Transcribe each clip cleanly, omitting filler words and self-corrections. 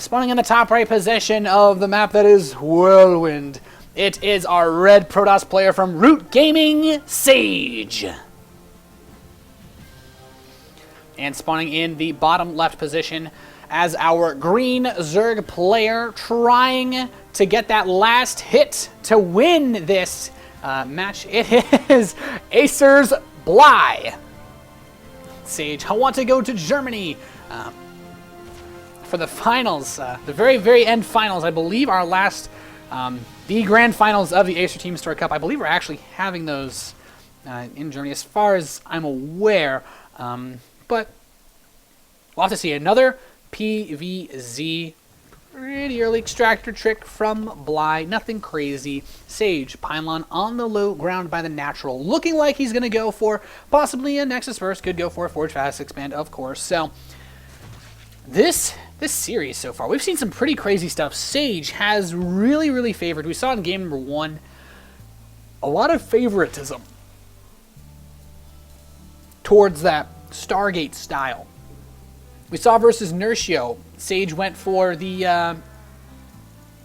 Spawning in the top right position of the map that is Whirlwind, it is our red Protoss player from Root Gaming, Sage. And spawning in the bottom left position as our green Zerg player, trying to get that last hit to win this match. It is Acer.Bly. Sage, I want to go to Germany for the finals, the very, very end finals. I believe our last, the grand finals of the Acer TeamStory Cup. I believe we're actually having those in Germany, as far as I'm aware. But we'll have to see. Another PvZ, pretty early extractor trick from Bly. Nothing crazy. Sage, pylon on the low ground by the natural. Looking like he's going to go for possibly a Nexus first. Could go for a Forge Fast Expand, of course. So this series so far, we've seen some pretty crazy stuff. Sage has really, really favored. We saw in game number 1 a lot of favoritism towards that Stargate style. We saw versus Nertio, Sage went for the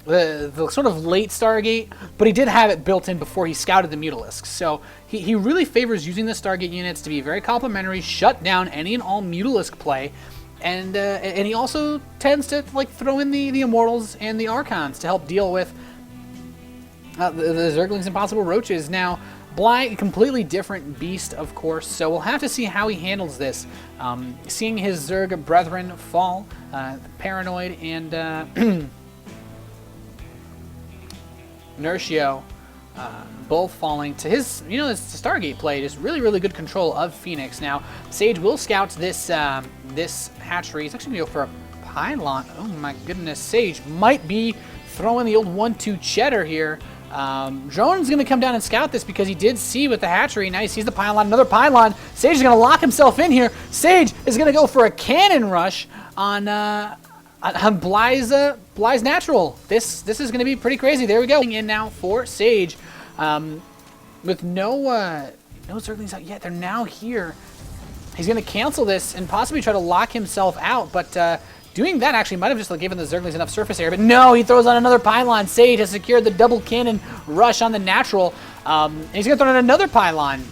sort of late Stargate, but he did have it built in before he scouted the Mutalisks. So he really favors using the Stargate units to be very complementary, shut down any and all Mutalisk play, and he also tends to like throw in the Immortals and the Archons to help deal with the Zerglings and possible Roaches. Now, Bly, a completely different beast, of course, so we'll have to see how he handles this. Seeing his Zerg brethren fall, Paranoid and Nertio, both falling to his, this Stargate play, just really, really good control of Phoenix. Now, Sage will scout this this hatchery. He's actually going to go for a pylon. Oh my goodness, Sage might be throwing the old 1-2 cheddar here. Drone's going to come down and scout this because he did see with the hatchery. Now he sees the pylon, another pylon. Sage is going to lock himself in here. Sage is going to go for a cannon rush on Bly's natural. This is going to be pretty crazy. There we go. In now for Sage, with no Zerglings out yet. They're now here. He's going to cancel this and possibly try to lock himself out, but doing that actually might have just given the Zerglings enough surface area, but no, he throws on another pylon. Sage has secured the double cannon rush on the natural. And he's going to throw on another pylon.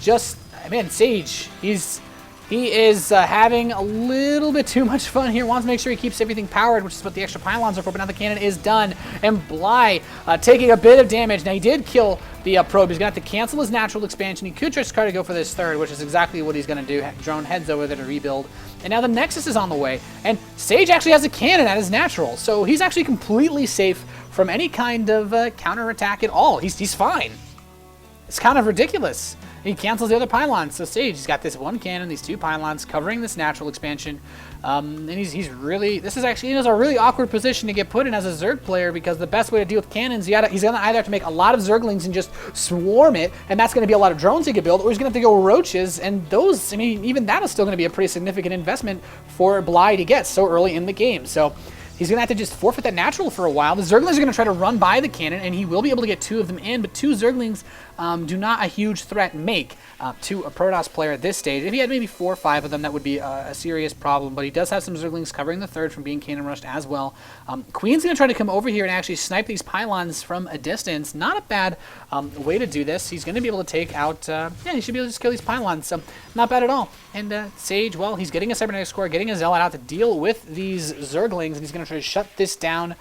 Man, Sage, he is having a little bit too much fun here. Wants to make sure he keeps everything powered, which is what the extra pylons are for, but now the cannon is done. And Bly taking a bit of damage. Now, he did kill the probe. He's going to have to cancel his natural expansion. He could just try to go for this third, which is exactly what he's going to do. Drone heads over there to rebuild. And now the Nexus is on the way. And Sage actually has a cannon at his natural. So he's actually completely safe from any kind of counterattack at all. He's fine. It's kind of ridiculous. He cancels the other pylons. So Sage, he's got this one cannon, these two pylons covering this natural expansion. And he's really, this is actually, a really awkward position to get put in as a Zerg player, because the best way to deal with cannons, he's going to either have to make a lot of Zerglings and just swarm it, and that's going to be a lot of drones he can build, or he's going to have to go Roaches, and those, even that is still going to be a pretty significant investment for Bly to get so early in the game. So he's going to have to just forfeit that natural for a while. The Zerglings are going to try to run by the cannon, and he will be able to get 2 of them in, but 2 Zerglings do not a huge threat make to a Protoss player at this stage. If he had maybe 4 or 5 of them, that would be a serious problem, but he does have some Zerglings covering the third from being cannon rushed as well. Queen's going to try to come over here and actually snipe these pylons from a distance. Not a bad way to do this. He's going to be able to take out, he should be able to just kill these pylons, so not bad at all. And Sage, well, he's getting a cybernetic score, getting a Zealot out to deal with these Zerglings, and he's going to try to shut this down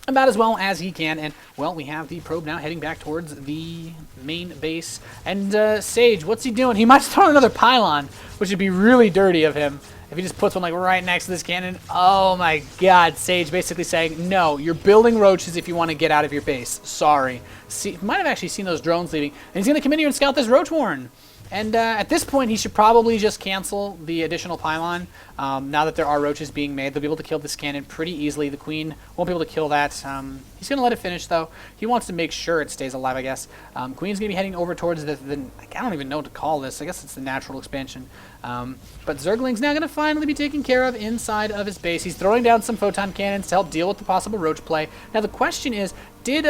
about as well as he can. And, well, we have the probe now heading back towards the main base. And Sage, what's he doing? He might throw another pylon, which would be really dirty of him if he just puts one right next to this cannon. Oh my god, Sage basically saying, no, you're building Roaches if you want to get out of your base. Sorry. See, might have actually seen those drones leaving. And he's going to come in here and scout this Roach Warren. And at this point, he should probably just cancel the additional pylon. Now that there are Roaches being made, they'll be able to kill this cannon pretty easily. The Queen won't be able to kill that. He's going to let it finish, though. He wants to make sure it stays alive, I guess. Queen's going to be heading over towards the I don't even know what to call this. I guess it's the natural expansion. But Zergling's now going to finally be taken care of inside of his base. He's throwing down some photon cannons to help deal with the possible Roach play. Now, the question is, did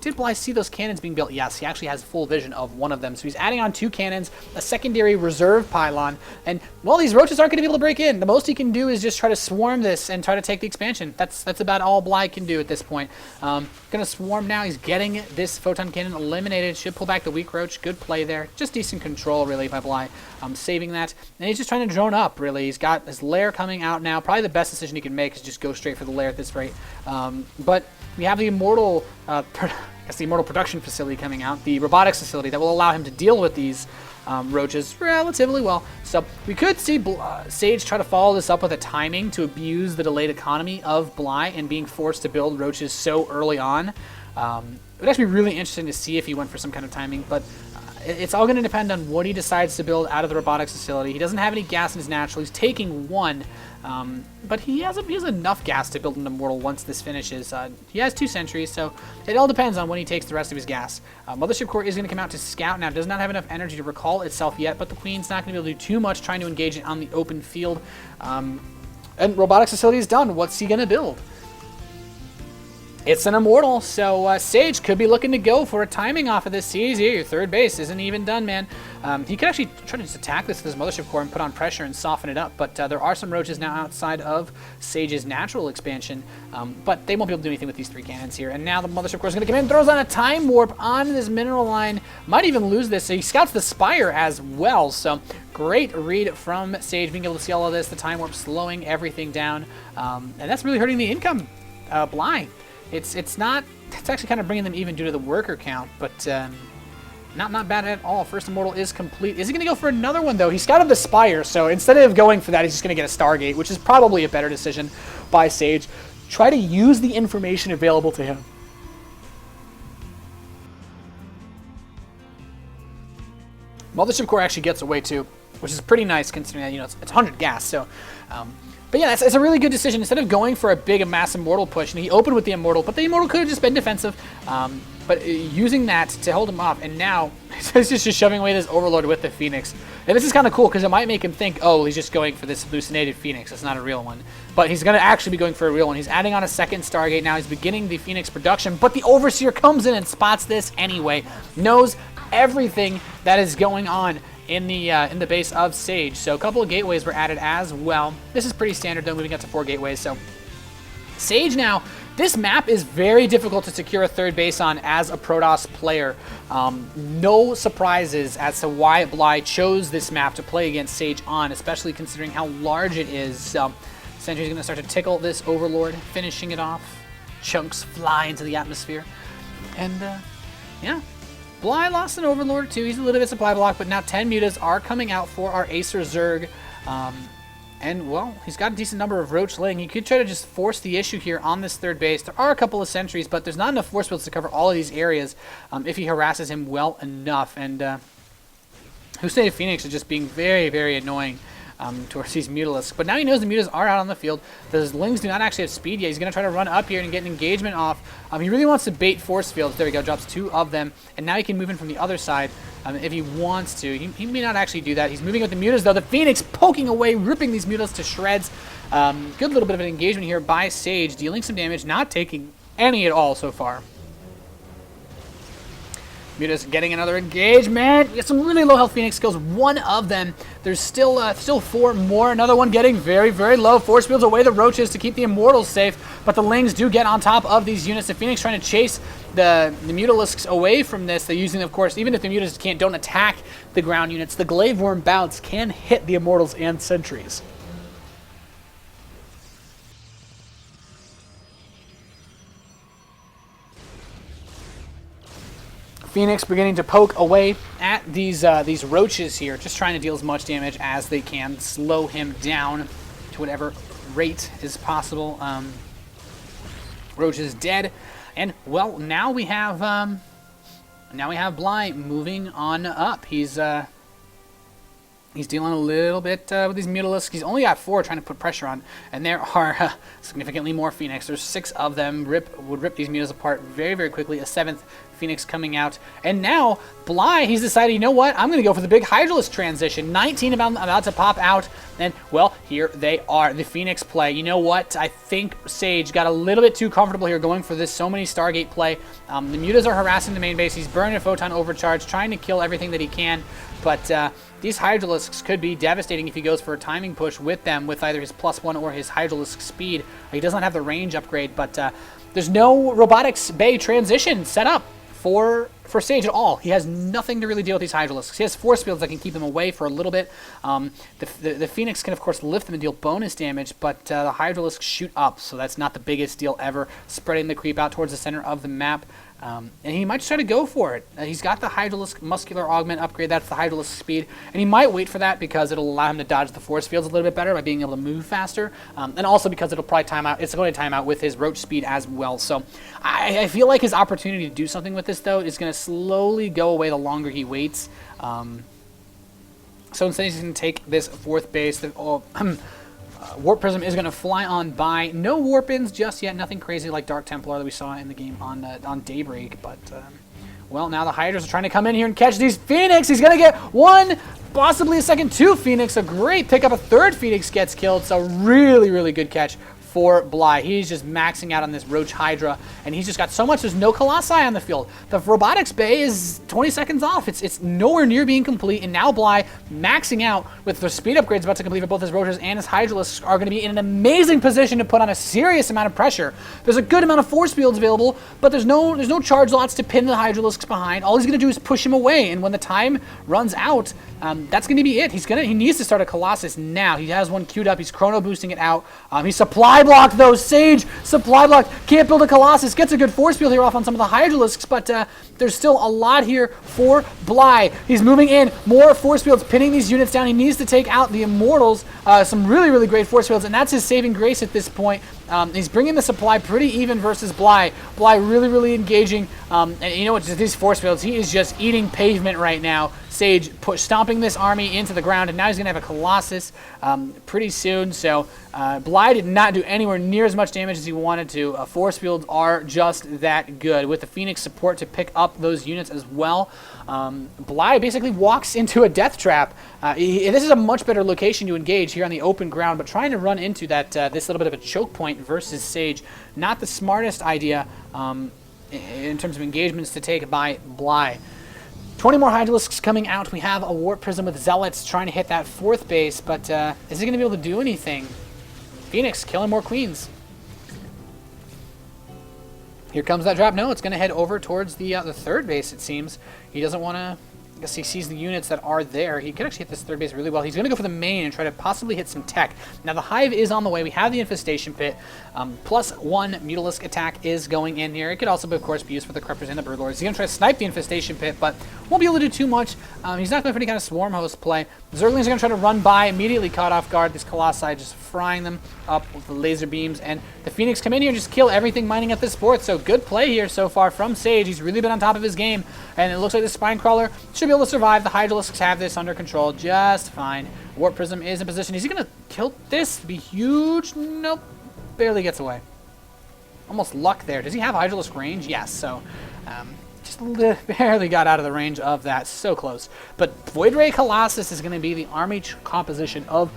did Bly see those cannons being built? Yes, he actually has full vision of one of them. So he's adding on 2 cannons, a secondary reserve pylon, and, well, these roaches aren't going to be able to break in. The most he can do is just try to swarm this and try to take the expansion. That's about all Bly can do at this point. Going to swarm now. He's getting this photon cannon eliminated. Should pull back the weak roach. Good play there. Just decent control, really, by Bly. Saving that. And he's just trying to drone up, really. He's got his lair coming out now. Probably the best decision he can make is just go straight for the lair at this rate. But we have the Immortal, the Immortal production facility coming out, the robotics facility that will allow him to deal with these roaches relatively well. So we could see Sage try to follow this up with a timing to abuse the delayed economy of Bly and being forced to build roaches so early on. It would actually be really interesting to see if he went for some kind of timing, but it's all going to depend on what he decides to build out of the robotics facility. He doesn't have any gas in his natural. He's taking 1, but he has enough gas to build an Immortal once this finishes. He has 2 sentries, so it all depends on when he takes the rest of his gas. Mothership Core is going to come out to scout now. Does not have enough energy to recall itself yet, but the Queen's not going to be able to do too much trying to engage it on the open field. And robotics facility is done. What's he going to build? It's an Immortal, so Sage could be looking to go for a timing off of this. See, here, your third base isn't even done, man. He could actually try to just attack this with his Mothership Core and put on pressure and soften it up, but there are some roaches now outside of Sage's natural expansion, but they won't be able to do anything with these 3 cannons here. And now the Mothership Core is going to come in, throws on a Time Warp on this mineral line. Might even lose this, so he scouts the Spire as well, so great read from Sage, being able to see all of this, the Time Warp slowing everything down, and that's really hurting the income, Bly. It's actually kind of bringing them even due to the worker count, but not bad at all. First Immortal is complete. Is he going to go for another one, though? He's scouted the Spire, so instead of going for that, he's just going to get a Stargate, which is probably a better decision by Sage. Try to use the information available to him. Mothership Core actually gets away, too, which is pretty nice considering that, you know, it's 100 gas, so... But yeah, it's a really good decision. Instead of going for a big mass Immortal push, and he opened with the Immortal, but the Immortal could have just been defensive. But using that to hold him off, and now he's just shoving away this Overlord with the Phoenix. And this is kind of cool because it might make him think, oh, he's just going for this hallucinated Phoenix. It's not a real one. But he's going to actually be going for a real one. He's adding on a second Stargate now. He's beginning the Phoenix production, but the Overseer comes in and spots this anyway. Knows everything that is going on in the base of Sage. So a couple of gateways were added as well. This is pretty standard though, moving up to 4 gateways. So Sage now, this map is very difficult to secure a third base on as a Protoss player. No surprises as to why Bly chose this map to play against Sage on, especially considering how large it is. So Sentry's going to start to tickle this Overlord, finishing it off. Chunks fly into the atmosphere. And yeah. Bly lost an Overlord too. He's a little bit supply block, but now 10 mutas are coming out for our Acer Zerg. And, well, he's got a decent number of Roach laying. He could try to just force the issue here on this third base. There are a couple of sentries, but there's not enough force fields to cover all of these areas if he harasses him well enough. And Hussein Phoenix is just being very, very annoying towards these Mutalisks. But now he knows the Mutas are out on the field. The Lings do not actually have speed yet. He's going to try to run up here and get an engagement off. He really wants to bait force fields. There we go. Drops 2 of them. And now he can move in from the other side if he wants to. He may not actually do that. He's moving with the Mutas, though. The Phoenix poking away, ripping these Mutas to shreds. Good little bit of an engagement here by Sage, dealing some damage, not taking any at all so far. Mutas getting another engagement. We got some really low health Phoenix skills. 1 of them. There's still 4 more. Another one getting very, very low. Force fields away the Roaches to keep the Immortals safe. But the Lings do get on top of these units. The Phoenix trying to chase the Mutalisks away from this. They're using, of course, even if the Mutas don't attack the ground units, the Glaive Worm bounce can hit the Immortals and Sentries. Phoenix beginning to poke away at these roaches here, just trying to deal as much damage as they can, slow him down to whatever rate is possible. Roach is dead, and well, now we have Bly moving on up. He's He's dealing a little bit with these Mutalisks. He's only got 4 trying to put pressure on, and there are significantly more Phoenix. There's 6 of them. Would rip these Mutas apart very, very quickly. A 7th Phoenix coming out. And now, Bly, he's decided, you know what? I'm going to go for the big Hydralisk transition. 19 about to pop out. And, well, here they are. The Phoenix play. You know what? I think Sage got a little bit too comfortable here going for this so many Stargate play. The Mutas are harassing the main base. He's burning a Photon Overcharge, trying to kill everything that he can. But these Hydralisks could be devastating if he goes for a timing push with them, with either his +1 or his Hydralisk speed. He does not have the range upgrade, but there's no Robotics Bay transition set up for Sage at all. He has nothing to really deal with these Hydralisks. He has force fields that can keep them away for a little bit. The Phoenix can, of course, lift them and deal bonus damage, but the Hydralisks shoot up, so that's not the biggest deal ever, spreading the creep out towards the center of the map. And he might try to go for it. He's got the Hydralisk Muscular Augment upgrade. That's the Hydralisk speed. And he might wait for that because it'll allow him to dodge the force fields a little bit better by being able to move faster. And also because it'll probably time out. It's going to time out with his roach speed as well. So I feel like his opportunity to do something with this, though, is going to slowly go away the longer he waits. So instead he's going to take this 4th base. Warp Prism is going to fly on by. No Warp-ins just yet. Nothing crazy like Dark Templar that we saw in the game on Daybreak. But, well, now the Hydras are trying to come in here and catch these Phoenix. He's going to get 1, possibly a second 2 Phoenix. A great pickup. A 3rd Phoenix gets killed. So really, really good catch for Bly. He's just maxing out on this Roach Hydra, and he's just got so much. There's no Colossi on the field. The Robotics Bay is 20 seconds off. It's nowhere near being complete, and now Bly, maxing out with the speed upgrades about to complete for both his Roaches and his Hydralisks, are going to be in an amazing position to put on a serious amount of pressure. There's a good amount of force fields available, but there's no charge lots to pin the Hydralisks behind. All he's going to do is push him away, and when the time runs out, that's going to be it. He needs to start a Colossus now. He has one queued up. He's chrono boosting it out. He's supply blocked though. Sage supply blocked. Can't build a Colossus. Gets a good force field here off on some of the Hydralisks, but there's still a lot here for Bly. He's moving in. More force fields, pinning these units down. He needs to take out the Immortals. Some really, really great force fields, and that's his saving grace at this point. He's bringing the supply pretty even versus Bly. Bly really, really engaging. And you know what? These force fields, he is just eating pavement right now. Sage stomping this army into the ground, and now he's going to have a Colossus pretty soon. So Bly did not do anywhere near as much damage as he wanted to. Force fields are just that good. With the Phoenix support to pick up those units as well, Bly basically walks into a death trap. This is a much better location to engage here on the open ground, but trying to run into that this little bit of a choke point versus Sage, not the smartest idea in terms of engagements to take by Bly. 20 more Hydralisks coming out. We have a Warp Prism with Zealots trying to hit that 4th base, but is he going to be able to do anything? Phoenix killing more Queens. Here comes that drop. No, it's going to head over towards the 3rd base, it seems. He doesn't want to... I guess he sees the units that are there. He could actually hit this 3rd base really well. He's going to go for the main and try to possibly hit some tech. Now, the Hive is on the way. We have the Infestation Pit. +1 Mutalisk attack is going in here. It could also, of course, be used for the Creepers and the Broodlords. He's going to try to snipe the Infestation Pit, but won't be able to do too much. He's not going for any kind of Swarm Host play. Zerglings are going to try to run by, immediately caught off guard. These Colossi just frying them up with the laser beams. And the Phoenix come in here and just kill everything mining at this 4th. So good play here so far from Sage. He's really been on top of his game. And it looks like the Spine Crawler should be able to survive. The Hydralisks have this under control just fine. Warp Prism is in position. Is he going to kill this? Be huge? Nope. Barely gets away. Almost luck there. Does he have Hydralisk range? Yes. So just barely got out of the range of that. So close. But Void Ray Colossus is going to be the army composition of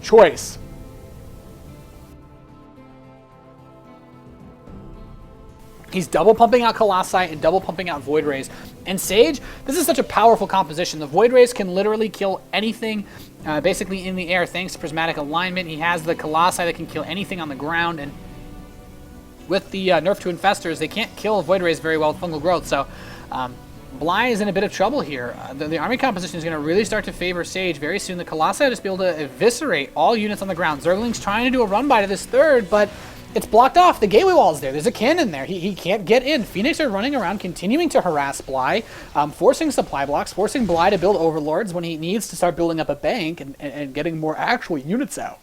choice. He's double pumping out Colossi and double pumping out Void Rays. And Sage, this is such a powerful composition. The Void Rays can literally kill anything basically in the air thanks to Prismatic Alignment. He has the Colossi that can kill anything on the ground. And with the nerf to Infestors, they can't kill Void Rays very well with Fungal Growth. So Bly is in a bit of trouble here. The army composition is going to really start to favor Sage very soon. The Colossi will just be able to eviscerate all units on the ground. Zergling's trying to do a run by to this 3rd, but it's blocked off. The gateway wall is there. There's a cannon there. He can't get in. Phoenix are running around, continuing to harass Bly, forcing supply blocks, forcing Bly to build overlords when he needs to start building up a bank and getting more actual units out.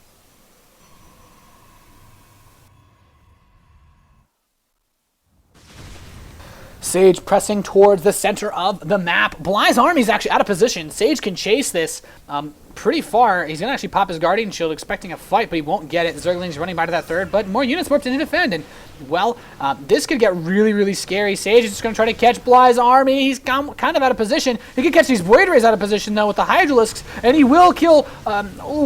Sage pressing towards the center of the map. Bly's army is actually out of position. Sage can chase this pretty far. He's going to actually pop his Guardian Shield expecting a fight, but he won't get it. Zergling's running by to that third, but more units warped in to defend. And, well, this could get really, really scary. Sage is just going to try to catch Bly's army. He's kind of out of position. He can catch these Void Rays out of position, though, with the Hydralisks, and he will kill,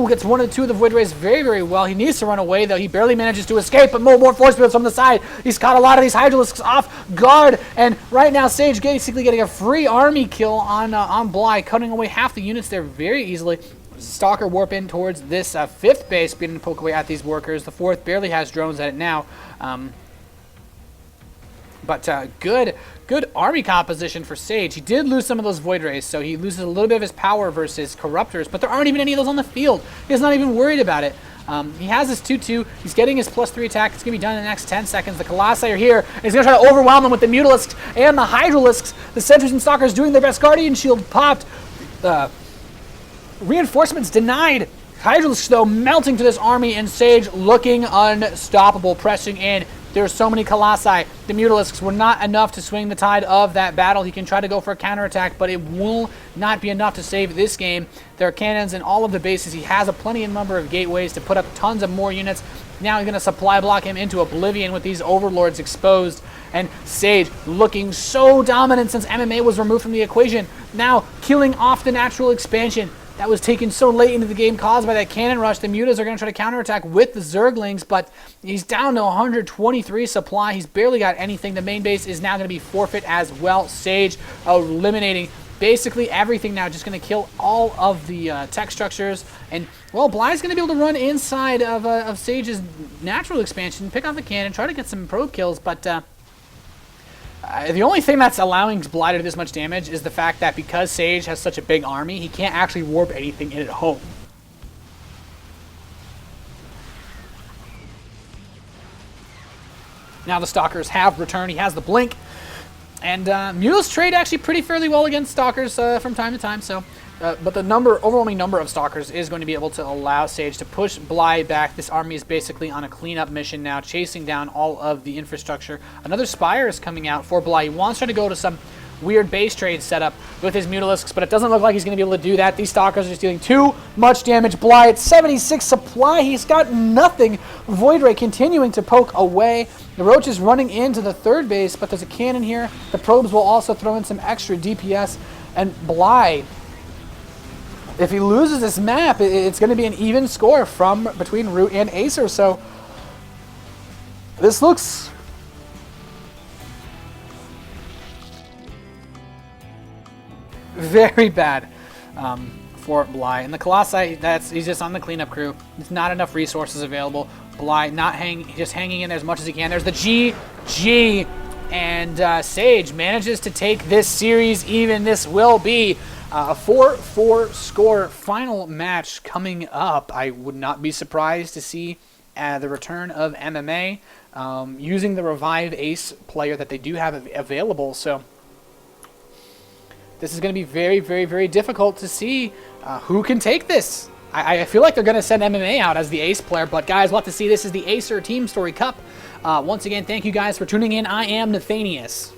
gets one or two of the Void Rays very, very well. He needs to run away, though. He barely manages to escape, but more force fields from the side. He's caught a lot of these Hydralisks off guard, and right now Sage basically getting a free army kill on Bly, cutting away half the units there very easily. Stalker warp in towards this fifth base, beginning to poke away at these workers. The fourth barely has drones at it now. But good army composition for Sage. He did lose some of those Void Rays, so he loses a little bit of his power versus Corruptors, but there aren't even any of those on the field. He's not even worried about it. He has his 2-2. He's getting his +3 attack. It's going to be done in the next 10 seconds. The Colossi are here, and he's going to try to overwhelm them with the Mutalisks and the Hydralisks. The Sentries and Stalkers doing their best. Guardian Shield popped. Reinforcements denied. Hydralisks, though, melting to this army, and Sage looking unstoppable, pressing in. There's so many Colossi. The Mutalisks were not enough to swing the tide of that battle. He can try to go for a counterattack, but it will not be enough to save this game. There are cannons in all of the bases. He has a plenty of number of gateways to put up tons of more units. Now he's going to supply block him into oblivion with these Overlords exposed. And Sage looking so dominant since MMA was removed from the equation. Now killing off the natural expansion that was taken so late into the game caused by that cannon rush. The Mutas are going to try to counterattack with the Zerglings, but he's down to 123 supply. He's barely got anything. The main base is now going to be forfeit as well. Sage eliminating basically everything now, just going to kill all of the tech structures. And, well, Bly's going to be able to run inside of Sage's natural expansion, pick off the cannon, try to get some probe kills, but the only thing that's allowing Bly to do this much damage is the fact that because Sage has such a big army, he can't actually warp anything in at home. Now the Stalkers have returned. He has the Blink. And Mules trade actually pretty fairly well against Stalkers from time to time. So, but the overwhelming number of Stalkers is going to be able to allow Sage to push Bly back. This army is basically on a cleanup mission now, chasing down all of the infrastructure. Another Spire is coming out for Bly. He wants her to go to some weird base trade setup with his Mutalisks, but it doesn't look like he's going to be able to do that. These Stalkers are just dealing too much damage. Bly at 76 supply. He's got nothing. Void Ray continuing to poke away. The Roach is running into the third base, but there's a cannon here. The probes will also throw in some extra DPS. And Bly, if he loses this map, it's going to be an even score between Root and Acer. So this looks very bad for Bly. And the Colossi, he's just on the cleanup crew. There's not enough resources available. Bly just hanging in there as much as he can. There's the GG, and Sage manages to take this series even. This will be a 4-4 score final match coming up. I would not be surprised to see the return of MMA using the Revive Ace player that they do have available. So this is going to be very, very, very difficult to see who can take this. I feel like they're going to send MMA out as the ace player, but guys, we'll have to see. This is the Acer TeamStory Cup. Once again, thank you guys for tuning in. I am Nathanias.